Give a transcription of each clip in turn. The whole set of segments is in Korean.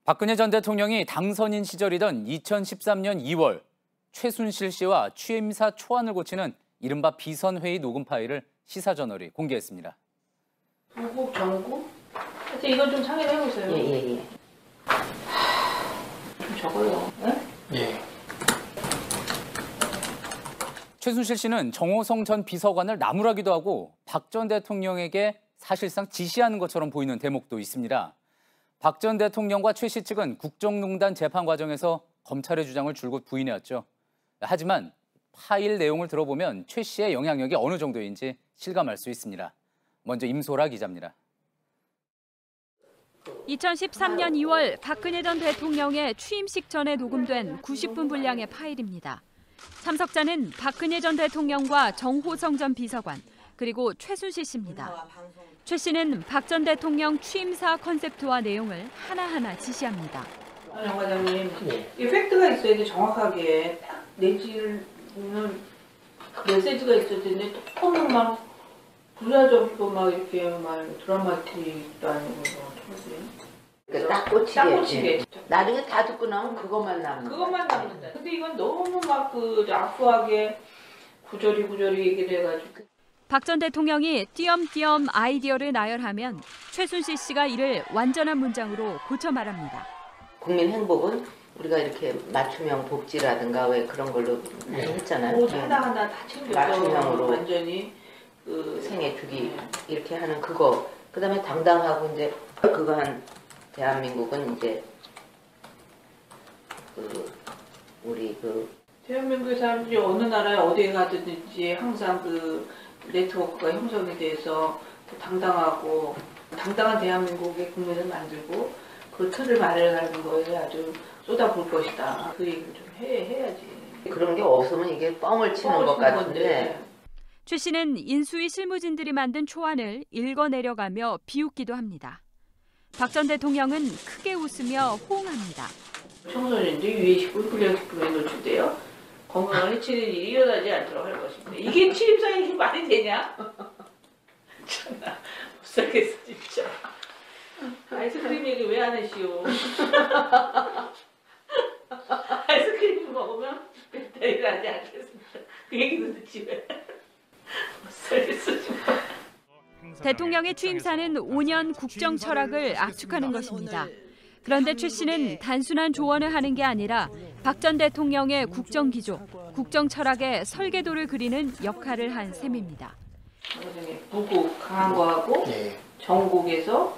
박근혜 전 대통령이 당선인 시절이던 2013년 2월 최순실 씨와 취임사 초안을 고치는 이른바 비선회의 녹음 파일을 시사저널이 공개했습니다. 부국, 정국? 하여튼 이건 좀 상의해보세요. 예. 좀 적어요. 네? 예. 최순실 씨는 정호성 전 비서관을 나무라기도 하고 박 전 대통령에게 사실상 지시하는 것처럼 보이는 대목도 있습니다. 박 전 대통령과 최 씨 측은 국정농단 재판 과정에서 검찰의 주장을 줄곧 부인해왔죠. 하지만 파일 내용을 들어보면 최 씨의 영향력이 어느 정도인지 실감할 수 있습니다. 먼저 임소라 기자입니다. 2013년 2월 박근혜 전 대통령의 취임식 전에 녹음된 90분 분량의 파일입니다. 참석자는 박근혜 전 대통령과 정호성 전 비서관, 그리고 최순실 씨입니다. 최 씨는 박 전 대통령 취임사 컨셉트와 내용을 하나하나 지시합니다. 정 과장님, 이 팩트가 있어야 돼. 정확하게 딱 내지는 메시지가 있어야 되는데 톤은 막 부자적이고 막 이렇게 막 드라마틱도 아니고 그러니까 딱 꽂히게. 나중에 다 듣고 나면 그것만 남는. 그것만 남는다. 근데 이건 너무 막 그 라프하게 구절이 얘기를 해가지고. 박 전 대통령이 띄엄띄엄 아이디어를 나열하면 최순실 씨가 이를 완전한 문장으로 고쳐 말합니다. 국민 행복은 우리가 이렇게 맞춤형 복지라든가 왜 그런 걸로 많이 했잖아요. 하나하나 다 챙겨서 맞춤형으로 완전히 그 생애 주기 이렇게 하는 그거. 그다음에 당당하고 이제 그거 한 대한민국은 이제 우리 대한민국의 사람들이 어느 나라에 어디에 가든지 항상 그 네트워크가 형성이 돼서 당당하고 당당한 대한민국의 국민을 만들고 그 틀을 마련하는 거에 아주 쏟아부을 것이다. 그 얘기를 좀 해야지. 그런 게 없으면 이게 뻥을 치는 것 같은데. 최 씨는 인수위 실무진들이 만든 초안을 읽어내려가며 비웃기도 합니다. 박 전 대통령은 크게 웃으며 호응합니다. 청소년들이 유해식품, 불량식품에 노출되어 건강을 해치는 일이 일어나지 않도록 할 것입니다. 이게 취임사에 말이 되냐? 참나 못 살겠어 진짜. 아이스크림 얘기 왜 안 하시오? 아이스크림 먹으면 배탈이 나지 않겠습니다. 그 얘기도 듣지 왜? 못 살겠어 정말. 대통령의 취임사는 5년 국정 철학을 압축하는 것입니다. 그런데 최 씨는 단순한 조언을 하는 게 아니라 박 전 대통령의 국정 기조, 국정 철학의 설계도를 그리는 역할을 한 셈입니다. 부국 강한 거하고 정국에서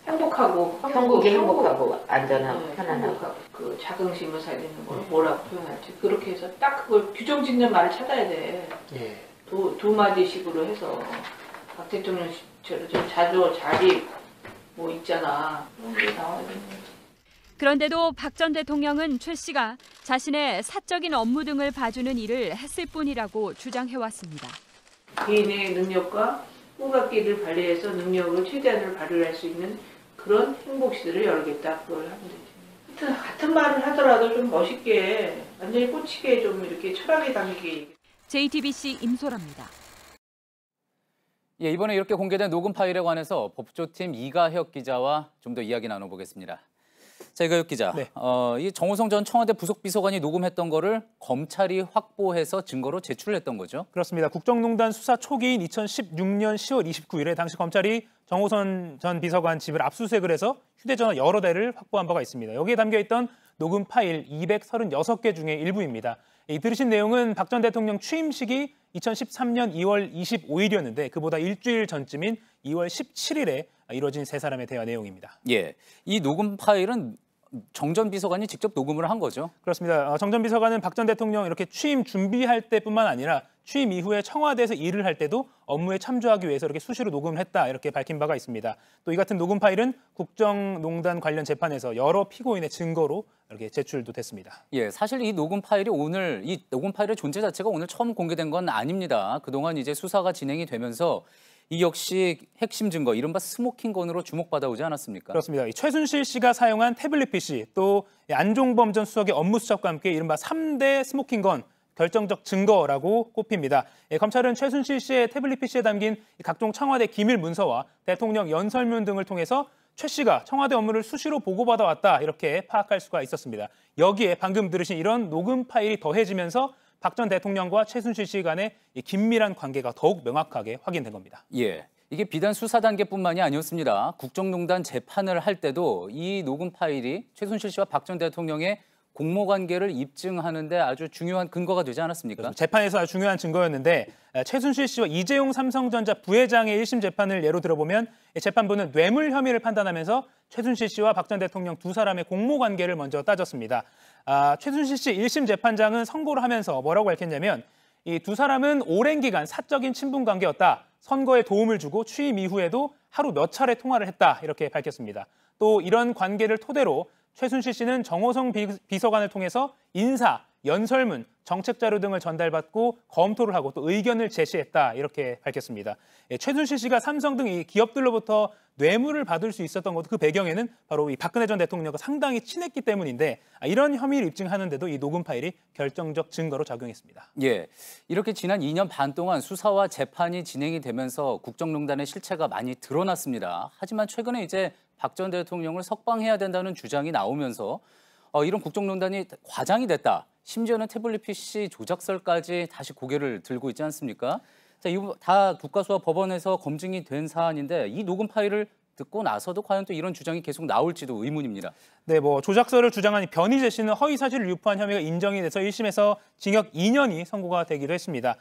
행복하고 형국이 행복하고 안전하고 편안하고 그 자긍심을 살리는 걸 뭐라고 표현할지 그렇게 해서 딱 그걸 규정 짓는 말을 찾아야 돼. 두 마디식으로 해서 박 대통령처럼 좀 자립 뭐 있잖아. 그런 게 나와야 되는 거지. 그런데도 박 전 대통령은 최 씨가 자신의 사적인 업무 등을 봐주는 일을 했을 뿐이라고 주장해왔습니다. 개인의 능력과 후각기를 발휘해서 능력을 최대한으로 발휘할 수 있는 그런 행복시들을 열겠다. 그걸 하면 되지. 같은 말을 하더라도 좀 멋있게, 완전히 꽂히게 좀 이렇게 철학에 담기게. JTBC 임소라입니다. 예, 이번에 이렇게 공개된 녹음 파일에 관해서 법조팀 이가혁 기자와 좀 더 이야기 나눠보겠습니다. 자, 이가혁 기자, 이 정호성 전 청와대 부속비서관이 녹음했던 거를 검찰이 확보해서 증거로 제출했던 거죠? 그렇습니다. 국정농단 수사 초기인 2016년 10월 29일에 당시 검찰이 정호성 전 비서관 집을 압수수색을 해서 휴대전화 여러 대를 확보한 바가 있습니다. 여기에 담겨있던 녹음 파일 236개 중에 일부입니다. 이 들으신 내용은 박 전 대통령 취임식이 2013년 2월 25일이었는데 그보다 일주일 전쯤인 2월 17일에 이뤄진 세 사람의 대화 내용입니다. 예, 이 녹음 파일은 정 전 비서관이 직접 녹음을 한 거죠? 그렇습니다. 정 전 비서관은 박 전 대통령 이렇게 취임 준비할 때뿐만 아니라 취임 이후에 청와대에서 일을 할 때도 업무에 참조하기 위해서 이렇게 수시로 녹음을 했다 이렇게 밝힌 바가 있습니다. 또 이 같은 녹음 파일은 국정농단 관련 재판에서 여러 피고인의 증거로 이렇게 제출도 됐습니다. 예, 사실 이 녹음 파일이 이 녹음 파일의 존재 자체가 오늘 처음 공개된 건 아닙니다. 그동안 이제 수사가 진행이 되면서 이 역시 핵심 증거, 이른바 스모킹건으로 주목받아오지 않았습니까? 그렇습니다. 최순실 씨가 사용한 태블릿 PC, 또 안종범 전 수석의 업무 수첩과 함께 이른바 3대 스모킹건, 결정적 증거라고 꼽힙니다. 검찰은 최순실 씨의 태블릿 PC에 담긴 각종 청와대 기밀 문서와 대통령 연설문 등을 통해서 최 씨가 청와대 업무를 수시로 보고받아 왔다 이렇게 파악할 수가 있었습니다. 여기에 방금 들으신 이런 녹음 파일이 더해지면서 박 전 대통령과 최순실 씨 간의 이 긴밀한 관계가 더욱 명확하게 확인된 겁니다. 예, 이게 비단 수사 단계뿐만이 아니었습니다. 국정농단 재판을 할 때도 이 녹음 파일이 최순실 씨와 박 전 대통령의 공모 관계를 입증하는데 아주 중요한 근거가 되지 않았습니까? 재판에서 아주 중요한 증거였는데 최순실 씨와 이재용 삼성전자 부회장의 1심 재판을 예로 들어보면 재판부는 뇌물 혐의를 판단하면서 최순실 씨와 박 전 대통령 두 사람의 공모 관계를 먼저 따졌습니다. 최순실 씨 1심 재판장은 선고를 하면서 뭐라고 밝혔냐면 이 두 사람은 오랜 기간 사적인 친분 관계였다. 선거에 도움을 주고 취임 이후에도 하루 몇 차례 통화를 했다. 이렇게 밝혔습니다. 또 이런 관계를 토대로 최순실 씨는 정호성 비서관을 통해서 인사, 연설문, 정책 자료 등을 전달받고 검토를 하고 또 의견을 제시했다 이렇게 밝혔습니다. 최순실 씨가 삼성 등 이 기업들로부터 뇌물을 받을 수 있었던 것도 그 배경에는 바로 이 박근혜 전 대통령과 상당히 친했기 때문인데 이런 혐의를 입증하는데도 이 녹음 파일이 결정적 증거로 작용했습니다. 예, 이렇게 지난 2년 반 동안 수사와 재판이 진행이 되면서 국정농단의 실체가 많이 드러났습니다. 하지만 최근에 이제 박 전 대통령을 석방해야 된다는 주장이 나오면서 이런 국정농단이 과장이 됐다. 심지어는 태블릿 PC 조작설까지 다시 고개를 들고 있지 않습니까? 자, 이거 다 국가수사 법원에서 검증이 된 사안인데 이 녹음 파일을 듣고 나서도 과연 또 이런 주장이 계속 나올지도 의문입니다. 네, 조작설을 주장한 변희재 씨는 허위 사실을 유포한 혐의가 인정이 돼서 1심에서 징역 2년이 선고가 되기도 했습니다.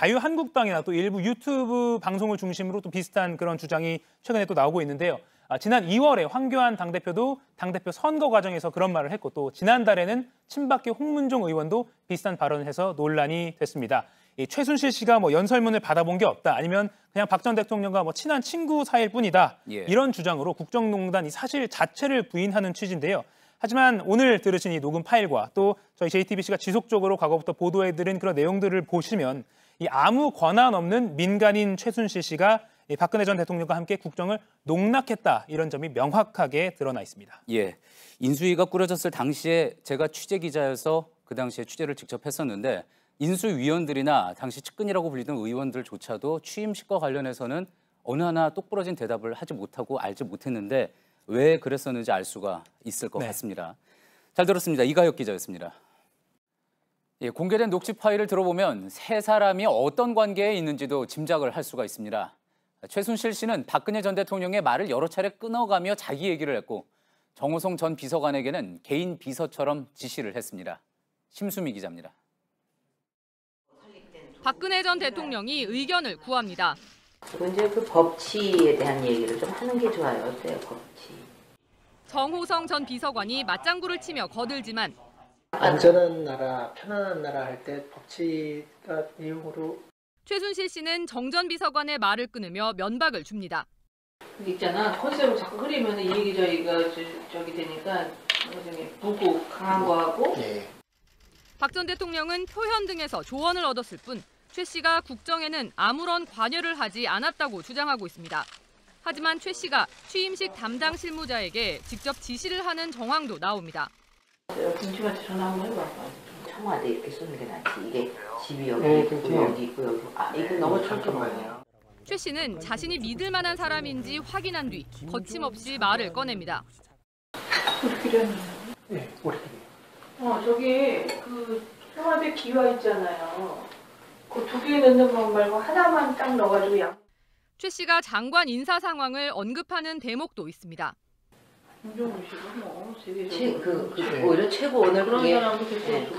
자유한국당이나 또 일부 유튜브 방송을 중심으로 또 비슷한 그런 주장이 최근에 또 나오고 있는데요. 지난 2월에 황교안 당대표도 당대표 선거 과정에서 그런 말을 했고 또 지난달에는 친박계 홍문종 의원도 비슷한 발언을 해서 논란이 됐습니다. 최순실 씨가 연설문을 받아본 게 없다. 아니면 그냥 박 전 대통령과 친한 친구 사이일 뿐이다. 예. 이런 주장으로 국정농단 이 사실 자체를 부인하는 취지인데요. 하지만 오늘 들으신 이 녹음 파일과 또 저희 JTBC가 지속적으로 과거부터 보도해드린 그런 내용들을 보시면 이 아무 권한 없는 민간인 최순실 씨가 박근혜 전 대통령과 함께 국정을 농락했다. 이런 점이 명확하게 드러나 있습니다. 예, 인수위가 꾸려졌을 당시에 제가 취재 기자여서 그 당시에 취재를 직접 했었는데 인수위원들이나 당시 측근이라고 불리던 의원들조차도 취임식과 관련해서는 어느 하나 똑부러진 대답을 하지 못하고 알지 못했는데 왜 그랬었는지 알 수가 있을 것 같습니다. 잘 들었습니다. 이가혁 기자였습니다. 예, 공개된 녹취 파일을 들어보면 세 사람이 어떤 관계에 있는지도 짐작을 할 수가 있습니다. 최순실 씨는 박근혜 전 대통령의 말을 여러 차례 끊어가며 자기 얘기를 했고 정호성 전 비서관에게는 개인 비서처럼 지시를 했습니다. 심수미 기자입니다. 박근혜 전 대통령이 의견을 구합니다. 그리고 이제 그 법치에 대한 얘기를 좀 하는 게 좋아요. 어때요, 법치? 정호성 전 비서관이 맞장구를 치며 거들지만 안전한 나라, 편안한 나라 할 때 법치가 내용으로 최순실 씨는 정 전 비서관의 말을 끊으며 면박을 줍니다. 있잖아, 컨셉을 자꾸 흐리면 이 얘기 저희가 저기 되니까 무고 강한 거하고. 예. 박 전 대통령은 표현 등에서 조언을 얻었을 뿐 최 씨가 국정에는 아무런 관여를 하지 않았다고 주장하고 있습니다. 하지만 최 씨가 취임식 담당 실무자에게 직접 지시를 하는 정황도 나옵니다. 군팀한테 전화 한번 해봐봐. 청와대 이렇게 쏘는 게 낫지. 이게 집이 여기 있고 여기 있고 여기 있고. 이거 너무 철저하네요. 최 씨는 자신이 믿을 만한 사람인지 확인한 뒤 거침없이 말을 꺼냅니다. 우리끼리 하는 네, 우리끼리. 저기 그 청와대 기와 있잖아요. 그 두 개 넣는 것 말고 하나만 딱 넣어가지고 최 씨가 장관 인사 상황을 언급하는 대목도 있습니다. 오히려 최고 오늘 그런 그게 사람도 계속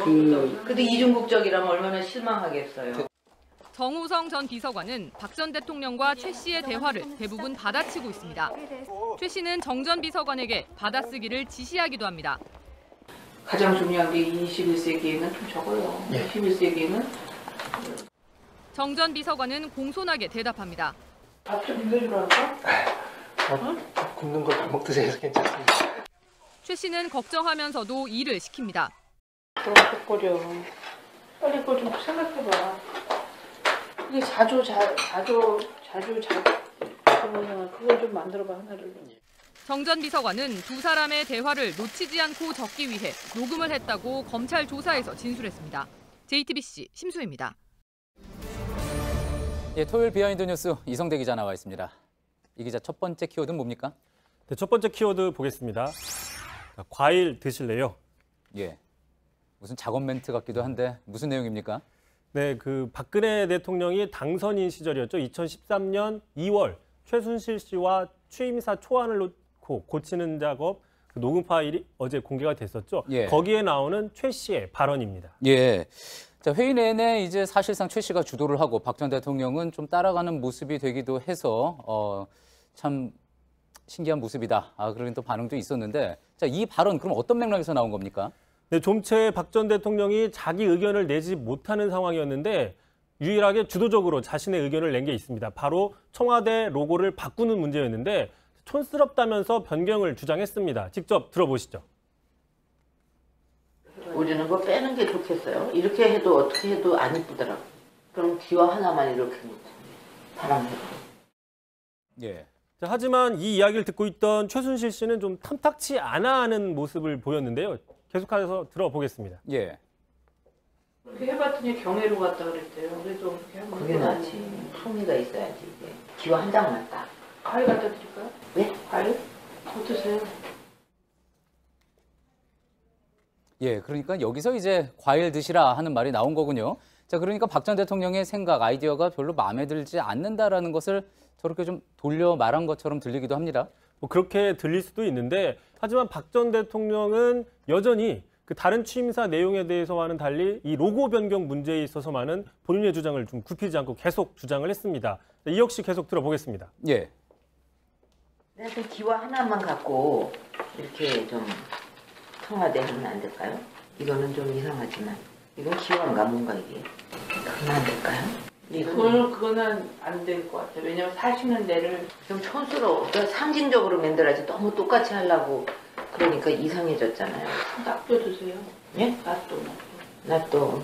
근데 이중국적이라면 얼마나 실망하겠어요. 정호성 전 비서관은 박 전 대통령과 최 씨의 대화를 대부분 받아치고 있습니다. 최 씨는 정 전 비서관에게 받아쓰기를 지시하기도 합니다. 가장 중요한 게 21세기에는 좀 적어요. 21세기에는 정 전 비서관은 공손하게 대답합니다. 밥 좀 빌려주라니까? 굽는 거 밥 먹듯이 해서 괜찮습니다. 최 씨는 걱정하면서도 일을 시킵니다. 벅벅거려. 빨리 그걸 좀 생각해봐. 이게 자주 그러면 그걸 좀 만들어봐, 하나를. 정 전 비서관은 두 사람의 대화를 놓치지 않고 적기 위해 녹음을 했다고 검찰 조사에서 진술했습니다. JTBC 심수희입니다. 예, 토요일 비하인드 뉴스 이성대 기자 나와 있습니다. 이 기자 첫 번째 키워드는 뭡니까? 네, 첫 번째 키워드 보겠습니다. 자, 과일 드실래요? 예. 무슨 작업 멘트 같기도 한데 무슨 내용입니까? 네, 그 박근혜 대통령이 당선인 시절이었죠. 2013년 2월 최순실 씨와 취임사 초안을 놓고 고치는 작업 그 녹음 파일이 어제 공개가 됐었죠. 예. 거기에 나오는 최 씨의 발언입니다. 예. 자, 회의 내내 이제 사실상 최 씨가 주도를 하고 박 전 대통령은 좀 따라가는 모습이 되기도 해서 참 신기한 모습이다. 그런 또 반응도 있었는데, 자, 이 발언 그럼 어떤 맥락에서 나온 겁니까? 네, 좀채 박 전 대통령이 자기 의견을 내지 못하는 상황이었는데 유일하게 주도적으로 자신의 의견을 낸 게 있습니다. 바로 청와대 로고를 바꾸는 문제였는데 촌스럽다면서 변경을 주장했습니다. 직접 들어보시죠. 우리는 뭐 빼는 게 좋겠어요. 이렇게 해도 어떻게 해도 안 이쁘더라고. 그럼 기와 하나만 이렇게 바람대로. 예. 자, 하지만 이 이야기를 듣고 있던 최순실 씨는 좀 탐탁치 않아 하는 모습을 보였는데요. 계속해서 들어보겠습니다. 예. 그렇게 해봤더니 경애로 갔다 그랬대요. 그래도 그렇게 하면 그게 낫지. 품위가 있어야지. 이게. 기와 한 장만 딱. 과일 갖다 드릴까요? 네? 과일? 어떠세요? 예, 그러니까 여기서 이제 과일 드시라 하는 말이 나온 거군요. 자, 그러니까 박 전 대통령의 생각, 아이디어가 별로 마음에 들지 않는다라는 것을 저렇게 좀 돌려 말한 것처럼 들리기도 합니다. 뭐 그렇게 들릴 수도 있는데 하지만 박 전 대통령은 여전히 그 다른 취임사 내용에 대해서와는 달리 이 로고 변경 문제에 있어서만은 본인의 주장을 좀 굽히지 않고 계속 주장을 했습니다. 이 역시 계속 들어보겠습니다. 예. 그래서 기와 하나만 갖고 이렇게 좀 청와대 하면 안 될까요? 이거는 좀 이상하지만 이건 기와인가 뭔가 이게 그러면 안 될까요? 그거는 안 될 것 같아요. 왜냐면 사시는 데를 좀 촌스러워. 그러니까 상징적으로 만들어야지 너무 똑같이 하려고 그러니까 이상해졌잖아요. 낫또 드세요. 예? 낫또. 낫또.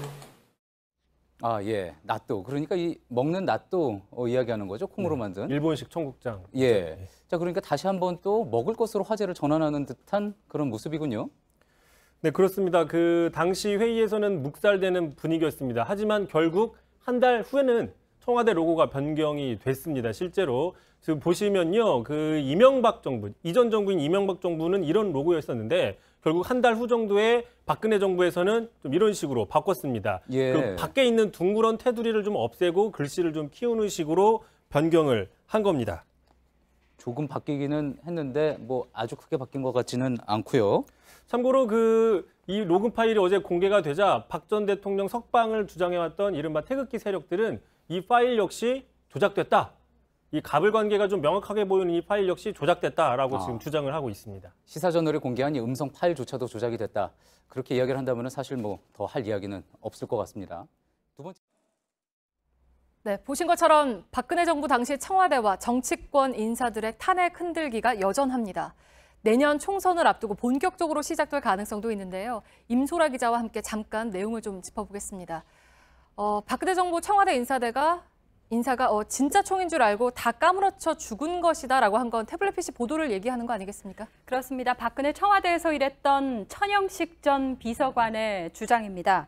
아, 예. 낫또. 그러니까 이 먹는 낫또 이야기하는 거죠. 콩으로 만든. 일본식 청국장. 예. 자, 그러니까 다시 한번 또 먹을 것으로 화제를 전환하는 듯한 그런 모습이군요. 네, 그렇습니다. 그 당시 회의에서는 묵살되는 분위기였습니다. 하지만 결국 한 달 후에는 청와대 로고가 변경이 됐습니다. 실제로 지금 보시면요, 그 이명박 정부, 이전 정부인 이명박 정부는 이런 로고였었는데 결국 한 달 후 정도에 박근혜 정부에서는 좀 이런 식으로 바꿨습니다. 예. 그 밖에 있는 둥그런 테두리를 좀 없애고 글씨를 좀 키우는 식으로 변경을 한 겁니다. 조금 바뀌기는 했는데 뭐 아주 크게 바뀐 것 같지는 않고요. 참고로 이 로그 파일이 어제 공개가 되자 박 전 대통령 석방을 주장해왔던 이른바 태극기 세력들은 이 파일 역시 조작됐다. 이 가불관계가 좀 명확하게 보이는 이 파일 역시 조작됐다라고 지금 주장을 하고 있습니다. 시사저널이 공개한 이 음성 파일조차도 조작이 됐다. 그렇게 이야기를 한다면 사실 뭐 더 할 이야기는 없을 것 같습니다. 두 번째. 네, 보신 것처럼 박근혜 정부 당시 청와대와 정치권 인사들의 탄핵 흔들기가 여전합니다. 내년 총선을 앞두고 본격적으로 시작될 가능성도 있는데요. 임소라 기자와 함께 잠깐 내용을 좀 짚어보겠습니다. 박근혜 정부 청와대 인사가 진짜 총인 줄 알고 다 까무러쳐 죽은 것이다라고 한 건 태블릿 PC 보도를 얘기하는 거 아니겠습니까? 그렇습니다. 박근혜 청와대에서 일했던 천영식 전 비서관의 주장입니다.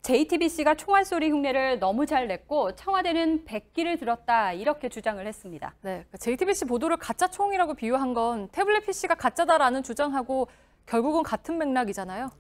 JTBC가 총알 소리 흉내를 너무 잘 냈고 청와대는 백기를 들었다 이렇게 주장을 했습니다. 네, JTBC 보도를 가짜 총이라고 비유한 건 태블릿 PC가 가짜다라는 주장하고 결국은 같은 맥락이잖아요.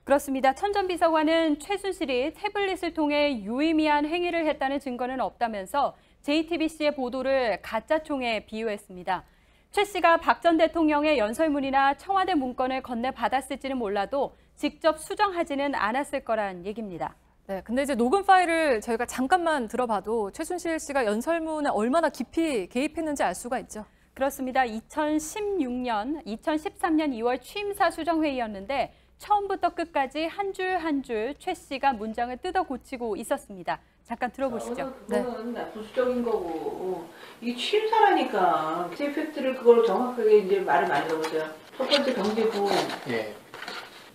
그렇습니다. 천 전 비서관은 최순실이 태블릿을 통해 유의미한 행위를 했다는 증거는 없다면서 JTBC의 보도를 가짜 총에 비유했습니다. 최 씨가 박 전 대통령의 연설문이나 청와대 문건을 건네받았을지는 몰라도 직접 수정하지는 않았을 거란 얘기입니다. 네, 근데 이제 녹음 파일을 저희가 잠깐만 들어봐도 최순실 씨가 연설문에 얼마나 깊이 개입했는지 알 수가 있죠. 그렇습니다. 2013년 2월 취임사 수정회의였는데 처음부터 끝까지 한 줄 한 줄 최 씨가 문장을 뜯어 고치고 있었습니다. 잠깐 들어보시죠. 그거는 부수적인 거고 이게 취임사라니까 그 팩트를 그걸로 정확하게 이제 말을 만들어보세요. 첫 번째 경제부, 예.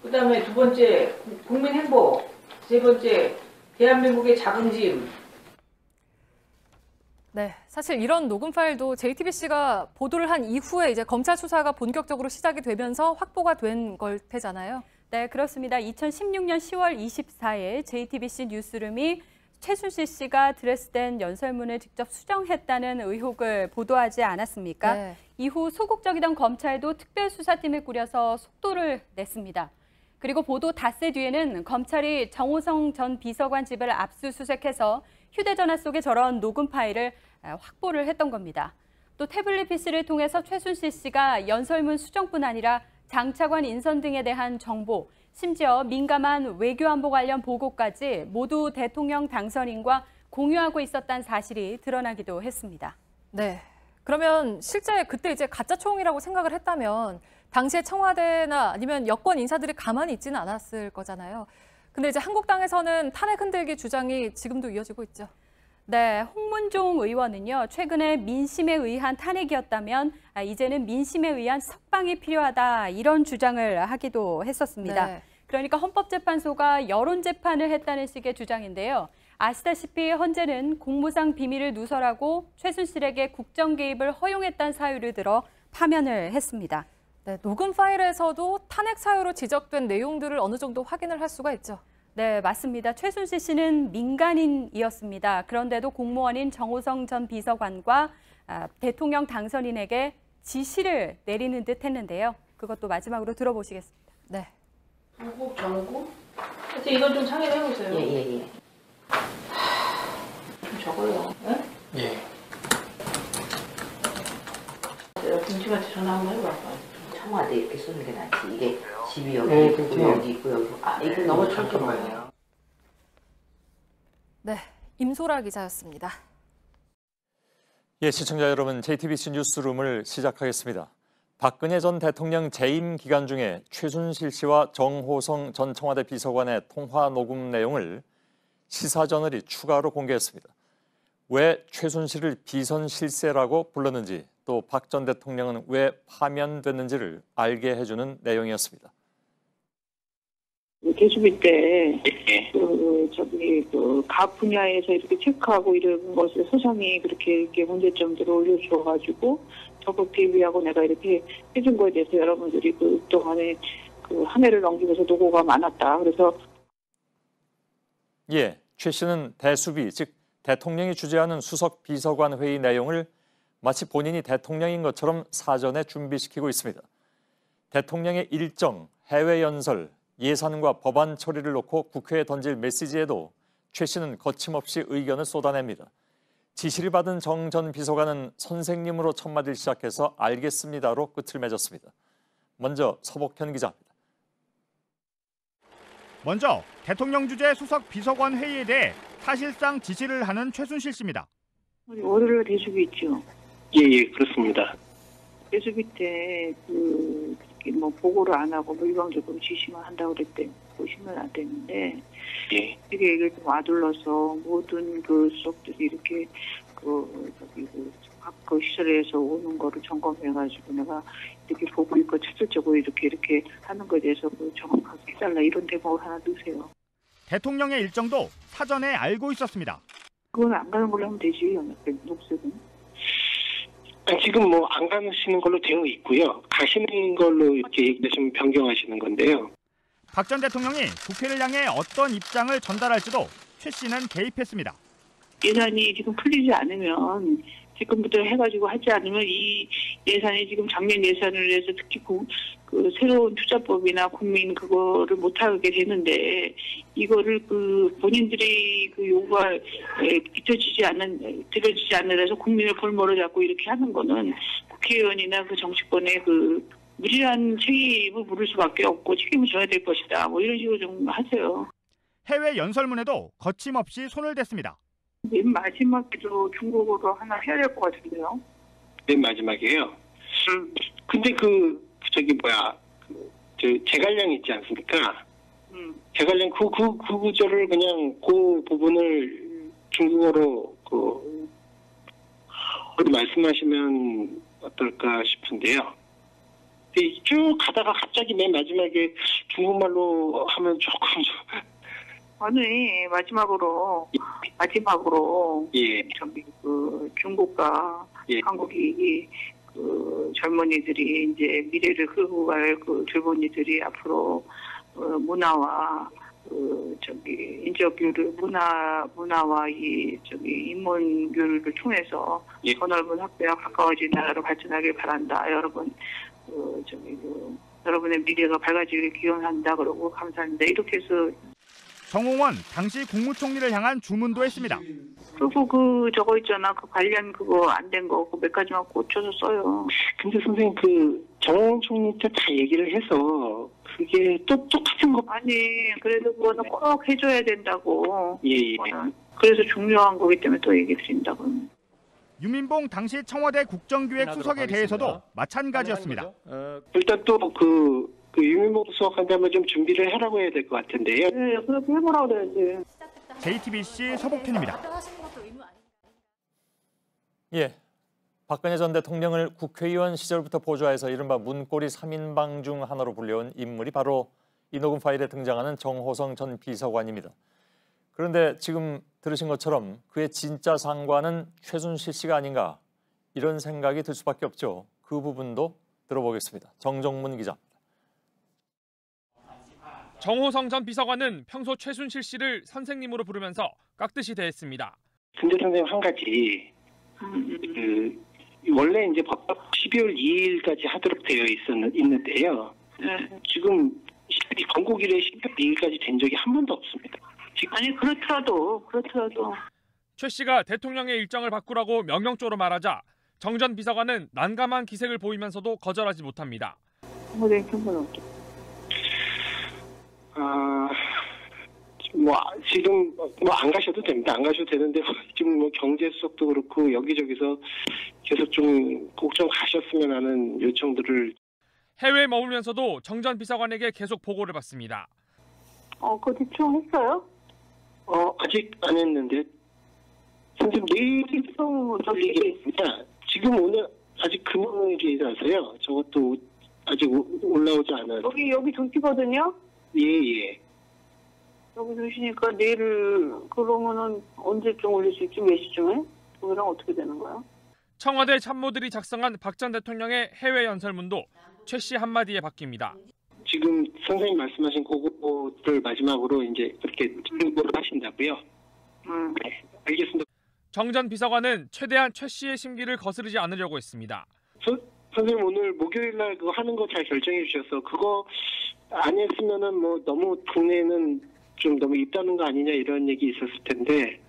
그다음에 두 번째 국민 행복, 세 번째 대한민국의 자긍심. 네, 사실 이런 녹음 파일도 JTBC가 보도를 한 이후에 이제 검찰 수사가 본격적으로 시작이 되면서 확보가 된 걸 테잖아요. 네, 그렇습니다. 2016년 10월 24일 JTBC 뉴스룸이 최순실 씨가 드레스된 연설문을 직접 수정했다는 의혹을 보도하지 않았습니까? 네. 이후 소극적이던 검찰도 특별수사팀을 꾸려서 속도를 냈습니다. 그리고 보도 닷새 뒤에는 검찰이 정호성 전 비서관 집을 압수수색해서 휴대전화 속에 저런 녹음 파일을 확보를 했던 겁니다. 또 태블릿 PC를 통해서 최순실 씨가 연설문 수정뿐 아니라 장차관 인선 등에 대한 정보, 심지어 민감한 외교안보 관련 보고까지 모두 대통령 당선인과 공유하고 있었다는 사실이 드러나기도 했습니다. 네. 그러면 실제 그때 이제 가짜총이라고 생각을 했다면 당시에 청와대나 아니면 여권 인사들이 가만히 있지는 않았을 거잖아요. 근데 이제 한국당에서는 탄핵 흔들기 주장이 지금도 이어지고 있죠. 네, 홍문종 의원은요, 최근에 민심에 의한 탄핵이었다면 이제는 민심에 의한 석방이 필요하다, 이런 주장을 하기도 했었습니다. 네. 그러니까 헌법재판소가 여론재판을 했다는 식의 주장인데요. 아시다시피 헌재는 공무상 비밀을 누설하고 최순실에게 국정 개입을 허용했다는 사유를 들어 파면을 했습니다. 네, 녹음 파일에서도 탄핵 사유로 지적된 내용들을 어느 정도 확인을 할 수가 있죠. 네, 맞습니다. 최순실 씨는 민간인이었습니다. 그런데도 공무원인 정호성 전 비서관과 대통령 당선인에게 지시를 내리는 듯 했는데요. 그것도 마지막으로 들어보시겠습니다. 네. 부국, 정국? 하여튼 이건 좀 상의해보세요. 예. 좀 적어요. 예? 예. 내가 김치한테 전화 한번 해봐봐. 청와대 이렇게 쓰는 게 낫지. 이게 집이 여기 네, 있고 그렇죠. 여기 있고 여기. 아, 이거 너무 촌스러워요. 잠깐만요. 네, 임소라 기자였습니다. 예, 시청자 여러분, JTBC 뉴스룸을 시작하겠습니다. 박근혜 전 대통령 재임 기간 중에 최순실 씨와 정호성 전 청와대 비서관의 통화 녹음 내용을 시사저널이 추가로 공개했습니다. 왜 최순실을 비선 실세라고 불렀는지, 또 박 전 대통령은 왜 파면됐는지를 알게 해주는 내용이었습니다. 대수비 때, 각 분야에서 이렇게 체크하고 이런 것을 소상히 그렇게 문제점들을 올려주셔가지고 적극 대비하고 내가 이렇게 해준 거에 대해서 여러분들이 그동안에 한 해를 넘기면서 노고가 많았다. 그래서 예, 최 씨는 대수비, 즉 대통령이 주재하는 수석 비서관 회의 내용을 마치 본인이 대통령인 것처럼 사전에 준비시키고 있습니다. 대통령의 일정, 해외 연설, 예산과 법안 처리를 놓고 국회에 던질 메시지에도 최 씨는 거침없이 의견을 쏟아냅니다. 지시를 받은 정 전 비서관은 선생님으로 첫 마디를 시작해서 알겠습니다로 끝을 맺었습니다. 먼저 서복현 기자입니다. 먼저 대통령 주재 수석 비서관 회의에 대해 사실상 지시를 하는 최순실 씨입니다. 월요일 대수비 있죠. 예, 그렇습니다. 대수비 때 보고를 안 하고 일방적으로 지시만 한다고 그랬대. 보시면 안 되는데 예. 이게 이걸 좀 아둘러서 모든 수석들이 이렇게 각 시설에서 오는 거를 점검해가지고 내가 이렇게 보고 있고 실질적으로 이렇게 하는 거에 대해서 정확하게 해달라 이런 대목을 하나 넣으세요. 대통령의 일정도 사전에 알고 있었습니다. 그건 안 가는 걸로 하면 되지, 녹색은. 지금 안 가시는 걸로 되어 있고요. 가시는 걸로 이렇게 좀 변경하시는 건데요. 박 전 대통령이 국회를 향해 어떤 입장을 전달할지도 최 씨는 개입했습니다. 예산이 지금 풀리지 않으면 지금부터 해가지고 하지 않으면 이 예산이 지금 작년 예산을 해서 특히 새로운 투자법이나 국민 그거를 못하게 되는데 이거를 본인들이 요구가 들어지지 않으라서 국민을 볼모로 잡고 이렇게 하는 거는 국회의원이나 정치권의 무리한 책임을 물을 수밖에 없고 책임을 져야 될 것이다. 이런 식으로 좀 하세요. 해외 연설문에도 거침없이 손을 댔습니다. 맨 마지막에도 중국어로 하나 해야 될 것 같은데요. 맨 마지막이에요. 근데 제갈량 있지 않습니까? 제갈량 그 구절을 그냥 그 부분을 중국어로 말씀하시면 어떨까 싶은데요. 쭉 가다가 갑자기 맨 마지막에 중국말로 하면 조금 아니 마지막으로 예. 중국과 예. 한국이 젊은이들이 이제 미래를 끌고 갈 젊은이들이 앞으로 문화와 인적교류 문화와 인문교류를 통해서 더 넓은 확대와 가까워진 나라로 발전하길 바란다. 여러분 여러분의 미래가 밝아지길 기원한다. 그러고 감사합니다. 이렇게 해서 정홍원 당시 국무총리를 향한 주문도 했습니다. 그리고 저거 있잖아. 그 관련 그거 안 된 거 몇 가지만 꽂혀서 써요. 근데 선생님 정홍원 총리 때 다 얘기를 해서 그게 또 똑같은 거 아니 그래도 그거는 꼭 해줘야 된다고. 예. 그래서 중요한 거기 때문에 또 얘기 드린다고. 유민봉 당시 청와대 국정기획 수석에 대해서도 마찬가지였습니다. 일단 또 그 유민봉 수석한테 한번 좀 준비를 하라고 해야 될 것 같은데요. 네, 그렇게 해보라고 그래야지. JTBC 서복현입니다. 예, 박근혜 전 대통령을 국회의원 시절부터 보좌해서 이른바 문고리 3인방 중 하나로 불려온 인물이 바로 이 녹음 파일에 등장하는 정호성 전 비서관입니다. 그런데 지금 들으신 것처럼 그의 진짜 상관은 최순실 씨가 아닌가 이런 생각이 들 수밖에 없죠. 그 부분도 들어보겠습니다. 정정문 기자입니다. 정호성 전 비서관은 평소 최순실 씨를 선생님으로 부르면서 깍듯이 대했습니다. 근데 선생님 한 가지 원래 이제 법적 12월 2일까지 하도록 되어 있는데요. 지금 건국 이래 12월 2일까지 된 적이 한 번도 없습니다. 아니 그렇더라도 최 씨가 대통령의 일정을 바꾸라고 명령조로 말하자 정 전 비서관은 난감한 기색을 보이면서도 거절하지 못합니다. 지금 안 가셔도 됩니다. 안 가셔도 되는데 지금 경제수석도 그렇고 여기저기서 계속 좀 꼭 좀 가셨으면 하는 요청들을. 해외에 머물면서도 정 전 비서관에게 계속 보고를 받습니다. 그거 대충 했어요? 아직 안 했는데 선생님 내일이 들리겠습니다. 지금 오늘 아직 금요일이라서요. 저것도 아직 올라오지 않아요. 여기 조시거든요. 예. 여기 조시니까 내일 그러면은 언제쯤 올릴 수 있지? 몇 시쯤에? 그거랑 어떻게 되는 거야? 청와대 참모들이 작성한 박 전 대통령의 해외 연설문도 최 씨 한마디에 바뀝니다. 지금 선생님 말씀하신 그거를 마지막으로 이제 그렇게 등록을 하신다고요? 네, 알겠습니다. 정 전 비서관은 최대한 최 씨의 심기를 거스르지 않으려고 했습니다. 선생님 오늘 목요일 날 그거 하는 거 잘 결정해 주셔서 그거 안 했으면은 너무 국내에는 좀 너무 입다는 거 아니냐 이런 얘기 있었을 텐데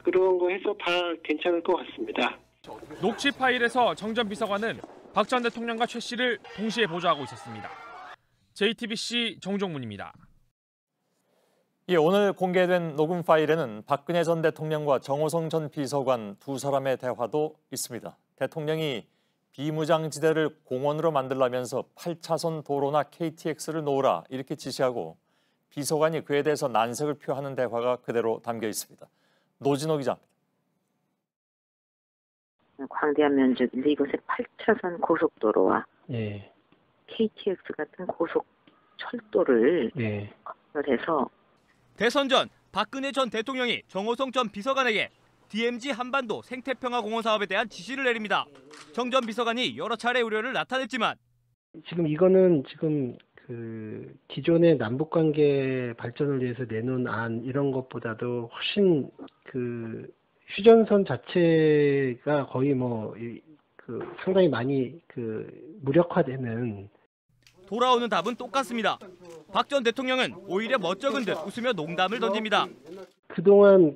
그런 거 해서 다 괜찮을 것 같습니다. 녹취 파일에서 정 전 비서관은 박 전 대통령과 최 씨를 동시에 보좌하고 있었습니다. JTBC 정종문입니다. 예, 오늘 공개된 녹음 파일에는 박근혜 전 대통령과 정호성 전 비서관 두 사람의 대화도 있습니다. 대통령이 비무장지대를 공원으로 만들라면서 8차선 도로나 KTX를 놓으라 이렇게 지시하고 비서관이 그에 대해서 난색을 표하는 대화가 그대로 담겨 있습니다. 노진호 기자입니다. 광대한 면적인데 이것에 8차선 고속도로와 KTX 같은 고속철도를 건설해서 대선 전 박근혜 전 대통령이 정호성 전 비서관에게 DMZ 한반도 생태평화공원 사업에 대한 지시를 내립니다. 정 전 비서관이 여러 차례 우려를 나타냈지만 지금 이거는 지금 그 기존의 남북관계 발전을 위해서 내놓은 안 이런 것보다도 훨씬 그 휴전선 자체가 거의 상당히 많이 무력화되는. 돌아오는 답은 똑같습니다. 박 전 대통령은 오히려 멋쩍은 듯 웃으며 농담을 던집니다. 그동안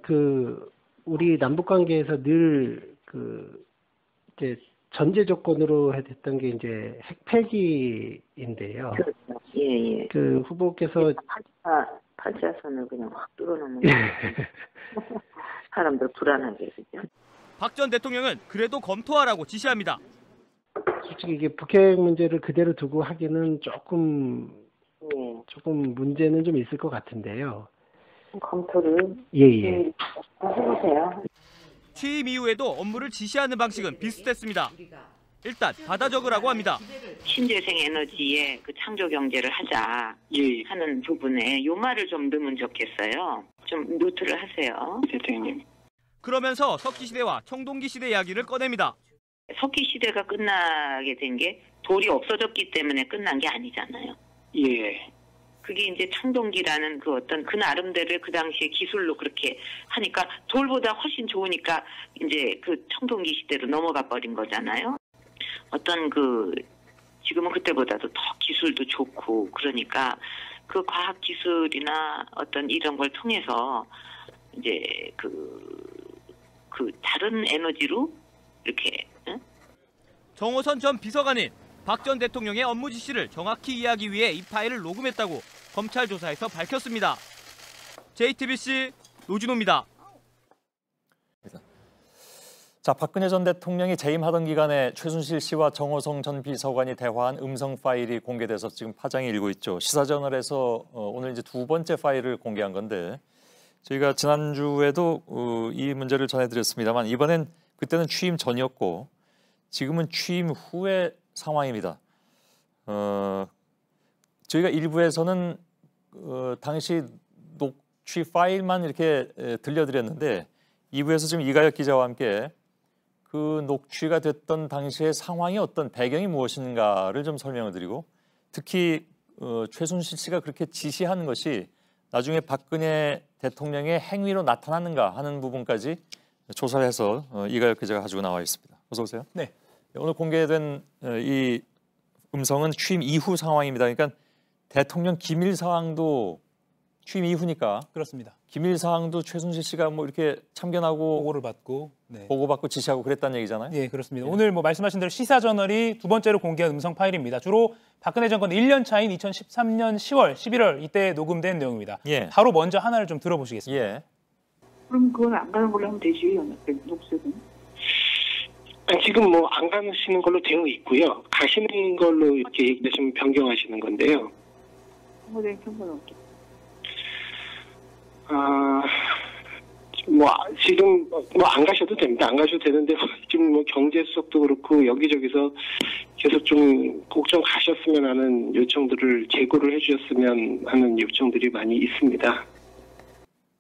우리 남북관계에서 늘 이제 전제 조건으로 했던 게 이제 핵폐기인데요. 그렇죠. 예. 그 후보께서 8차선을 그냥 확 뚫어놓는 사람들 불안하게 그죠. 박 전 대통령은 그래도 검토하라고 지시합니다. 솔직히 이게 북핵 문제를 그대로 두고 하기는 조금 문제는 좀 있을 것 같은데요. 검토를 해보세요. 취임 이후에도 업무를 지시하는 방식은 비슷했습니다. 일단 받아 적으라고 합니다. 신재생 에너지의 그 창조 경제를 하자 하는 부분에 요 말을 좀 넣으면 좋겠어요. 좀 노트를 하세요. 대통령님. 그러면서 석기 시대와 청동기 시대 이야기를 꺼냅니다. 석기 시대가 끝나게 된 게 돌이 없어졌기 때문에 끝난 게 아니잖아요. 예. 그게 이제 청동기라는 그 어떤 그 나름대로의 그 당시에 기술로 그렇게 하니까 돌보다 훨씬 좋으니까 이제 그 청동기 시대로 넘어가 버린 거잖아요. 어떤 그 지금은 그때보다도 더 기술도 좋고 그러니까 그 과학 기술이나 어떤 이런 걸 통해서 이제 그 다른 에너지로 이렇게 정호선 전 비서관은 박 전 대통령의 업무 지시를 정확히 이해하기 위해 이 파일을 녹음했다고 검찰 조사에서 밝혔습니다. JTBC 노준호입니다. 자, 박근혜 전 대통령이 재임하던 기간에 최순실 씨와 정호성 전 비서관이 대화한 음성 파일이 공개돼서 지금 파장이 일고 있죠. 시사저널에서 오늘 이제 두 번째 파일을 공개한 건데 저희가 지난주에도 이 문제를 전해드렸습니다만 이번엔 그때는 취임 전이었고 지금은 취임 후의 상황입니다. 저희가 일부에서는 당시 녹취 파일만 이렇게 들려드렸는데 2부에서 지금 이가혁 기자와 함께 그 녹취가 됐던 당시의 상황이 어떤 배경이 무엇인가를 좀 설명을 드리고 특히 최순실 씨가 그렇게 지시한 것이 나중에 박근혜 대통령의 행위로 나타났는가 하는 부분까지 조사를 해서 이가혁 기자가 가지고 나와 있습니다. 어서 오세요. 네. 오늘 공개된 이 음성은 취임 이후 상황입니다. 그러니까 대통령 기밀 사항도 취임 이후니까 그렇습니다. 기밀 사항도 최순실 씨가 뭐 이렇게 참견하고 보고를 받고 보고받고 지시하고 그랬다는 얘기잖아요. 예, 그렇습니다. 오늘 뭐 말씀하신 대로 시사저널이 두 번째로 공개한 음성 파일입니다. 주로 박근혜 정권 1년 차인 2013년 10월, 11월 이때 녹음된 내용입니다. 예. 바로 먼저 하나를 좀 들어보시겠습니다. 예. 그럼 그건 안 가는 걸로 하면 되지, 녹색은. 지금 뭐 안 가시는 걸로 되어 있고요. 가시는 걸로 이렇게 얘기하시면 변경하시는 건데요. 뭐된 상관은 없죠. 뭐 지금 뭐 안 가셔도 됩니다. 안 가셔도 되는데 지금 뭐 경제수석도 그렇고 여기저기서 계속 좀 꼭 좀 가셨으면 하는 요청들을 재고를 해주셨으면 하는 요청들이 많이 있습니다.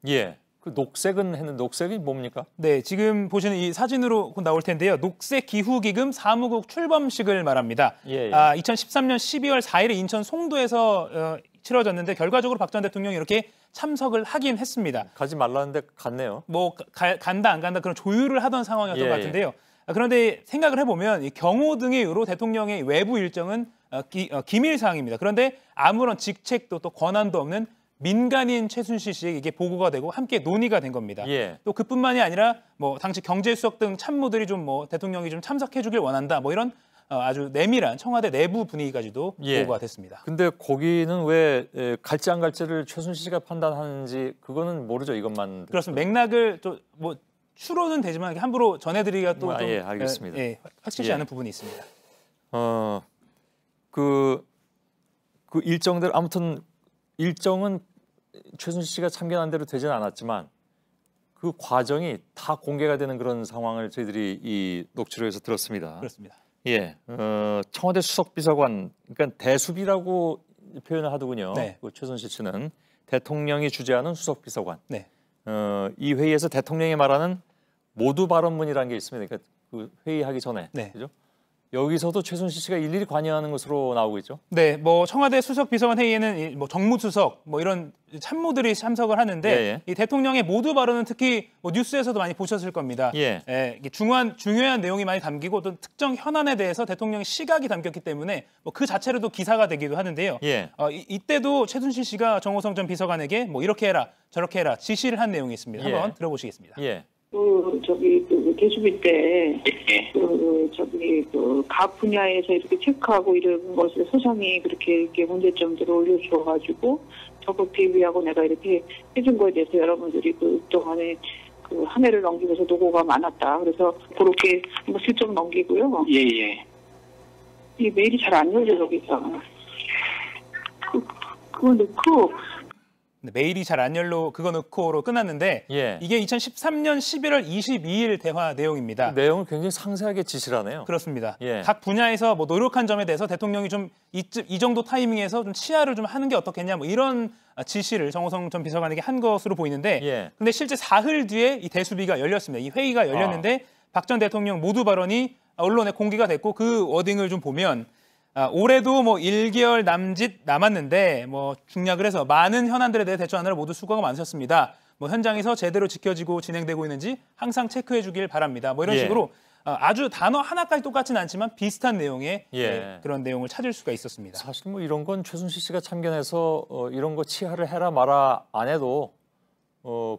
예. 그 녹색은 했는데 녹색이 뭡니까? 네, 지금 보시는 이 사진으로 곧 나올 텐데요. 녹색 기후기금 사무국 출범식을 말합니다. 예, 예. 2013년 12월 4일에 인천 송도에서 치러졌는데 결과적으로 박 전 대통령이 이렇게 참석을 하긴 했습니다. 가지 말라는데 갔네요. 뭐 간다 안 간다 그런 조율을 하던 상황이었던 예, 것 같은데요. 그런데 생각을 해보면 이 경호 등의 이유로 대통령의 외부 일정은 기밀 사항입니다. 그런데 아무런 직책도 또 권한도 없는 민간인 최순실 씨에게 이게 보고가 되고 함께 논의가 된 겁니다. 예. 또 그뿐만이 아니라 뭐 당시 경제수석 등 참모들이 좀 뭐 대통령이 좀 참석해주길 원한다. 뭐 이런 아주 내밀한 청와대 내부 분위기까지도 보고가 됐습니다. 근데 거기는 왜 갈지 안 갈지를 최순실 씨가 판단하는지 그거는 모르죠. 이것만. 그렇습니다. 맥락을 또 뭐 추론은 되지만 함부로 전해드리기가 또 좀 예, 알겠습니다. 확실치 않은 부분이 있습니다. 그 일정들 아무튼 일정은 최순실 씨가 참견한 대로 되지는 않았지만 그 과정이 다 공개가 되는 그런 상황을 저희들이 이 녹취로 해서 들었습니다. 그렇습니다. 예, 청와대 수석비서관, 그러니까 대수비라고 표현을 하더군요. 네. 그 최순실 씨는 대통령이 주재하는 수석비서관. 네. 이 회의에서 대통령이 말하는 모두 발언문이라는 게 있습니다. 그러니까 그 회의하기 전에, 네. 그죠? 여기서도 최순실 씨가 일일이 관여하는 것으로 나오고 있죠. 네, 뭐 청와대 수석비서관 회의에는 뭐 정무수석 뭐 이런 참모들이 참석을 하는데 이 대통령의 모두 발언은 특히 뭐 뉴스에서도 많이 보셨을 겁니다. 이게 중요한 내용이 많이 담기고 또 특정 현안에 대해서 대통령의 시각이 담겼기 때문에 뭐 그 자체로도 기사가 되기도 하는데요. 이때도 최순실 씨가 정호성 전 비서관에게 뭐 이렇게 해라 저렇게 해라 지시를 한 내용이 있습니다. 한번 들어보시겠습니다. 대수비 때, 각 분야에서 이렇게 체크하고 이런 것을 소상히 이렇게 문제점들을 올려주셔가지고 적극 대비하고 내가 이렇게 해준 거에 대해서 여러분들이 그동안에 한 해를 넘기면서 노고가 많았다. 그래서 그렇게 뭐 슬쩍 넘기고요. 이 메일이 잘 안 열려, 여기서. 그거 넣고, 메일이 잘 안 열로 그거 넣고로 끝났는데 이게 2013년 11월 22일 대화 내용입니다. 그 내용을 굉장히 상세하게 지시를 하네요. 그렇습니다. 각 분야에서 뭐 노력한 점에 대해서 대통령이 좀 이 정도 타이밍에서 좀 치하를 좀 하는 게 어떻겠냐 뭐 이런 지시를 정호성 전 비서관에게 한 것으로 보이는데 근데 실제 사흘 뒤에 이 대수비가 열렸습니다. 이 회의가 열렸는데 박 전 대통령 모두 발언이 언론에 공개가 됐고 그 워딩을 좀 보면 올해도 뭐 1개월 남짓 남았는데 뭐 중략을 해서 많은 현안들에 대해 대처하느라 모두 수고가 많으셨습니다. 뭐 현장에서 제대로 지켜지고 진행되고 있는지 항상 체크해 주길 바랍니다. 뭐 이런 식으로 아주 단어 하나까지 똑같진 않지만 비슷한 내용의 그런 내용을 찾을 수가 있었습니다. 사실 뭐 이런 건 최순실 씨가 참견해서 이런 거 치하를 해라 마라 안 해도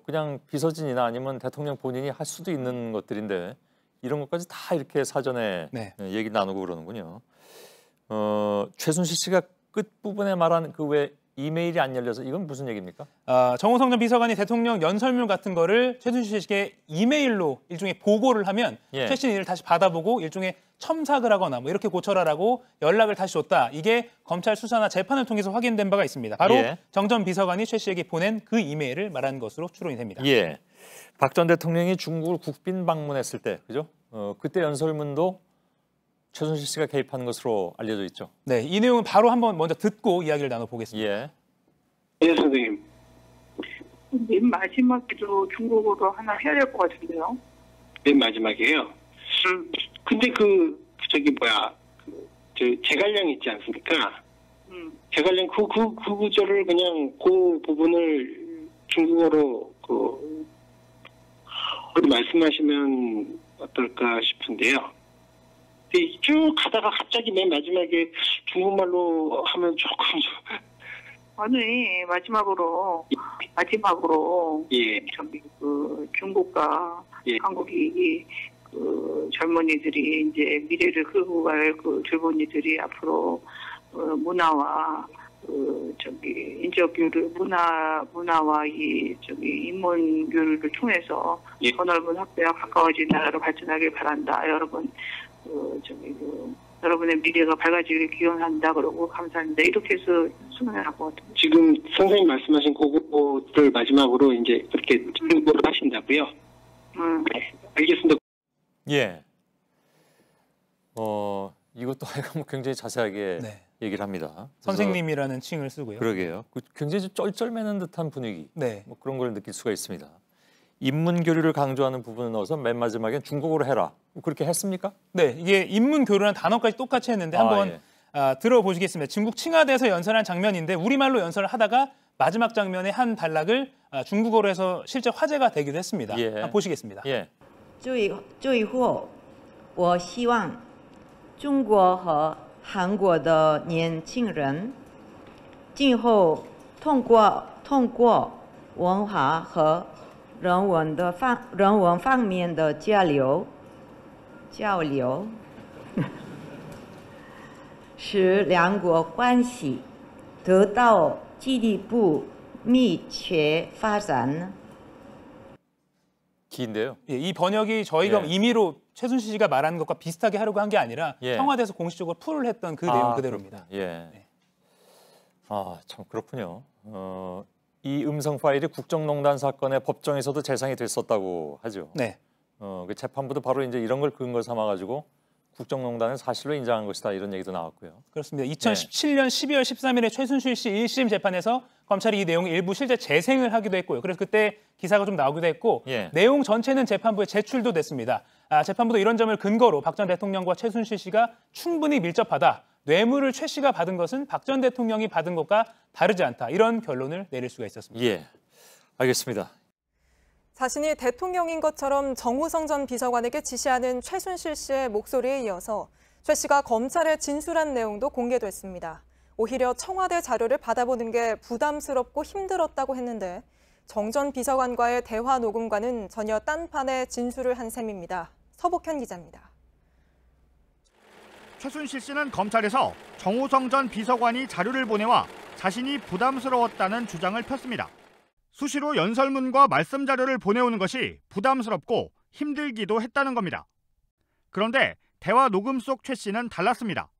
그냥 비서진이나 아니면 대통령 본인이 할 수도 있는 것들인데 이런 것까지 다 이렇게 사전에 얘기 나누고 그러는군요. 최순실 씨가 끝부분에 말한 그 왜 이메일이 안 열려서 이건 무슨 얘기입니까? 정호성 전 비서관이 대통령 연설문 같은 거를 최순실 씨에게 이메일로 일종의 보고를 하면 최 씨는 이를 다시 받아보고 일종의 첨삭을 하거나 뭐 이렇게 고쳐라라고 연락을 다시 줬다. 이게 검찰 수사나 재판을 통해서 확인된 바가 있습니다. 바로 정 전 비서관이 최 씨에게 보낸 그 이메일을 말한 것으로 추론이 됩니다. 박 전 대통령이 중국을 국빈 방문했을 때, 그죠? 그때 연설문도 최순실 씨가 개입한 것으로 알려져 있죠. 네, 이 내용은 바로 한번 먼저 듣고 이야기를 나눠보겠습니다. 예, 선생님. 맨 마지막에도 중국어로 하나 해야 될 것 같은데요. 맨 마지막이에요. 근데 제갈량 있지 않습니까? 제갈량 그 구절을 그냥 그 부분을 중국어로 말씀하시면 어떨까 싶은데요. 쭉 가다가 갑자기 맨 마지막에 중국말로 하면 조금 아니 마지막으로 중국과 한국이 젊은이들이 이제 미래를 끌고 갈 젊은이들이 앞으로 문화와 인적교류 문화와 인문교류를 통해서 더 넓은 확대와 가까워진 나라로 발전하길 바란다. 여러분 여러분의 미래가 밝아지길 기원한다. 그러고 감사합니다. 이렇게 해서 수능을 하고 지금 선생님 말씀하신 그거를 마지막으로 이제 그렇게 중국어로 하신다고요? 알겠습니다. 이것도 굉장히 자세하게 얘기를 합니다. 선생님이라는 칭을 쓰고요. 그러게요. 굉장히 좀 쩔쩔매는 듯한 분위기, 뭐 그런 걸 느낄 수가 있습니다. 인문교류를 강조하는 부분을 넣어서 맨 마지막엔 중국어로 해라. 그렇게 했습니까? 네, 이게 인문교류라는 단어까지 똑같이 했는데 한번 들어보시겠습니다. 중국 칭화대에서 연설한 장면인데 우리말로 연설을 하다가 마지막 장면의 한 단락을 중국어로 해서 실제 화제가 되기도 했습니다. 한번 보시겠습니다. 最后我希望中国和韩国的年轻人今后通过文化和人文方面的交流使两国关系得到进一步密切发展。 긴데요. 이 번역이 저희가 임의로 최순실 씨가 말하는 것과 비슷하게 하려고 한 게 아니라 청와대에서 공식적으로 풀을 했던 그 내용 그대로입니다. 참 그렇군요. 이 음성 파일이 국정농단 사건의 법정에서도 재상이 됐었다고 하죠. 그 재판부도 바로 이제 이런 걸 근거 삼아가지고 국정농단을 사실로 인정한 것이다 이런 얘기도 나왔고요. 그렇습니다. 2017년 12월 13일에 최순실 씨 1심 재판에서 검찰이 이 내용을 일부 실제 재생을 하기도 했고요. 그래서 그때 기사가 좀 나오기도 했고 내용 전체는 재판부에 제출도 됐습니다. 재판부도 이런 점을 근거로 박 전 대통령과 최순실 씨가 충분히 밀접하다. 뇌물을 최 씨가 받은 것은 박 전 대통령이 받은 것과 다르지 않다. 이런 결론을 내릴 수가 있었습니다. 알겠습니다. 자신이 대통령인 것처럼 정호성 전 비서관에게 지시하는 최순실 씨의 목소리에 이어서 최 씨가 검찰에 진술한 내용도 공개됐습니다. 오히려 청와대 자료를 받아보는 게 부담스럽고 힘들었다고 했는데 정 전 비서관과의 대화 녹음과는 전혀 딴판의 진술을 한 셈입니다. 서복현 기자입니다. 최순실 씨는 검찰에서 정호성 전 비서관이 자료를 보내와 자신이 부담스러웠다는 주장을 폈습니다. 수시로 연설문과 말씀 자료를 보내오는 것이 부담스럽고 힘들기도 했다는 겁니다. 그런데 대화 녹음 속 최 씨는 달랐습니다.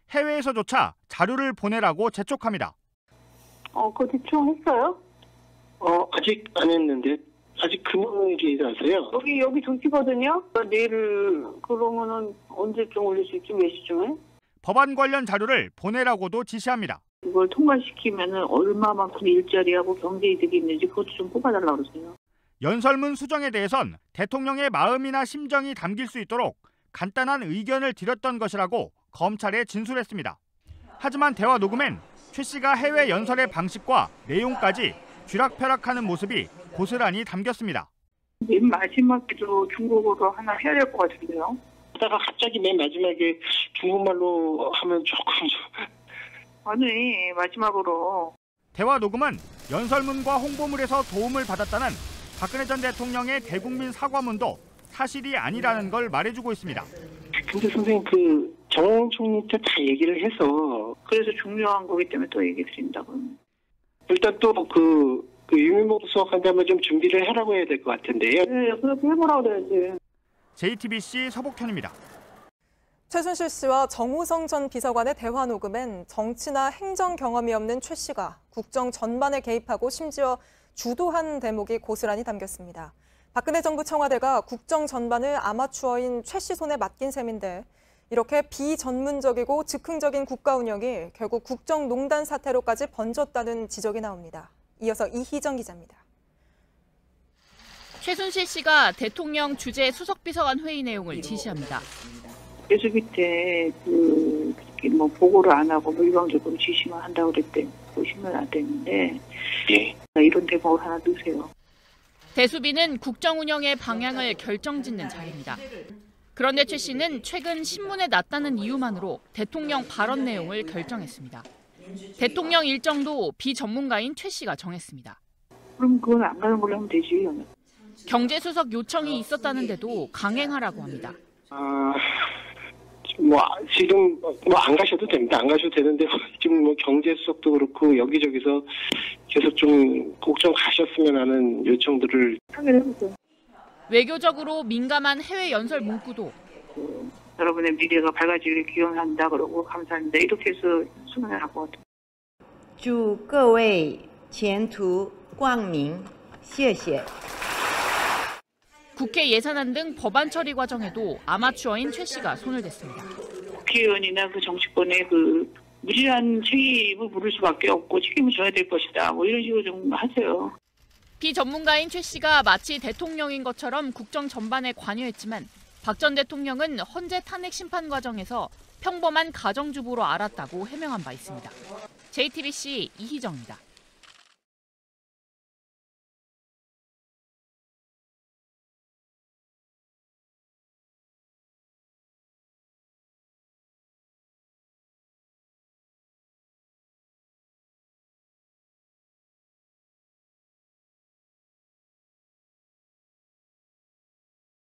해외에서조차 자료를 보내라고 재촉합니다. 그거 대충 했어요? 아직 안 했는데 아직 금요일이라서요. 여기 조치거든요. 내일 그러면은 언제쯤 올릴 수 있지? 몇 시쯤에? 법안 관련 자료를 보내라고도 지시합니다. 이걸 통과시키면은 얼마만큼 일자리하고 경제이득이 있는지 그것도 좀 뽑아달라고 그러세요. 연설문 수정에 대해선 대통령의 마음이나 심정이 담길 수 있도록 간단한 의견을 드렸던 것이라고 검찰에 진술했습니다. 하지만 대화 녹음엔 최 씨가 해외 연설의 방식과 내용까지 쥐락펴락하는 모습이 고스란히 담겼습니다. 맨 마지막에도 중국어로 하나 해야 될 것 같은데요. 그러다가 갑자기 맨 마지막에 중국말로 하면 조금... 아니, 마지막으로. 대화 녹음은 연설문과 홍보물에서 도움을 받았다는 박근혜 전 대통령의 대국민 사과문도 사실이 아니라는 걸 말해주고 있습니다. 근데 선생님 정 총리한테 다 얘기를 해서 그래서 중요한 거기 때문에 또 얘기 드린다고. 일단 또 유미모 수석한테 한번 좀 준비를 하라고 해야 될 것 같은데요. 네, 그렇게 해보라고 그래야지. JTBC 서복현입니다. 최순실 씨와 정호성 전 비서관의 대화 녹음엔 정치나 행정 경험이 없는 최 씨가 국정 전반에 개입하고 심지어 주도한 대목이 고스란히 담겼습니다. 박근혜 정부 청와대가 국정 전반을 아마추어인 최 씨 손에 맡긴 셈인데 이렇게 비전문적이고 즉흥적인 국가 운영이 결국 국정농단 사태로까지 번졌다는 지적이 나옵니다. 이어서 이희정 기자입니다. 최순실 씨가 대통령 주재 수석비서관 회의 내용을 지시합니다. 예수비 때 그렇게 보고를 안 하고 일방적으로 지시만 한다고 그랬대. 보시면 안 되는데 이런 대목을 하나 넣으세요. 대수비는 국정 운영의 방향을 결정짓는 자리입니다. 그런데 최 씨는 최근 신문에 났다는 이유만으로 대통령 발언 내용을 결정했습니다. 대통령 일정도 비전문가인 최 씨가 정했습니다. 그럼 그건 안 가는 걸로 하면 되지. 경제수석 요청이 있었다는데도 강행하라고 합니다. 지금 안 가셔도 됩니다. 안 가셔도 되는데 지금 경제수석도 그렇고 여기저기서 계속 좀 꼭 좀 가셨으면 하는 요청들을 해보세요. 외교적으로 민감한 해외 연설 문구도 여러분의 미래가 밝아지길 기원한다 그러고 감사합니다. 이렇게 해서 수능을 하고 祝各位前途光明，谢谢。 국회 예산안 등 법안 처리 과정에도 아마추어인 최 씨가 손을 댔습니다. 국회의원이나 정치권의 무리한 책임을 물을 수밖에 없고 책임을 져야 될 것이다. 이런 식으로 좀 하세요. 비전문가인 최 씨가 마치 대통령인 것처럼 국정 전반에 관여했지만 박 전 대통령은 헌재 탄핵 심판 과정에서 평범한 가정주부로 알았다고 해명한 바 있습니다. JTBC 이희정입니다.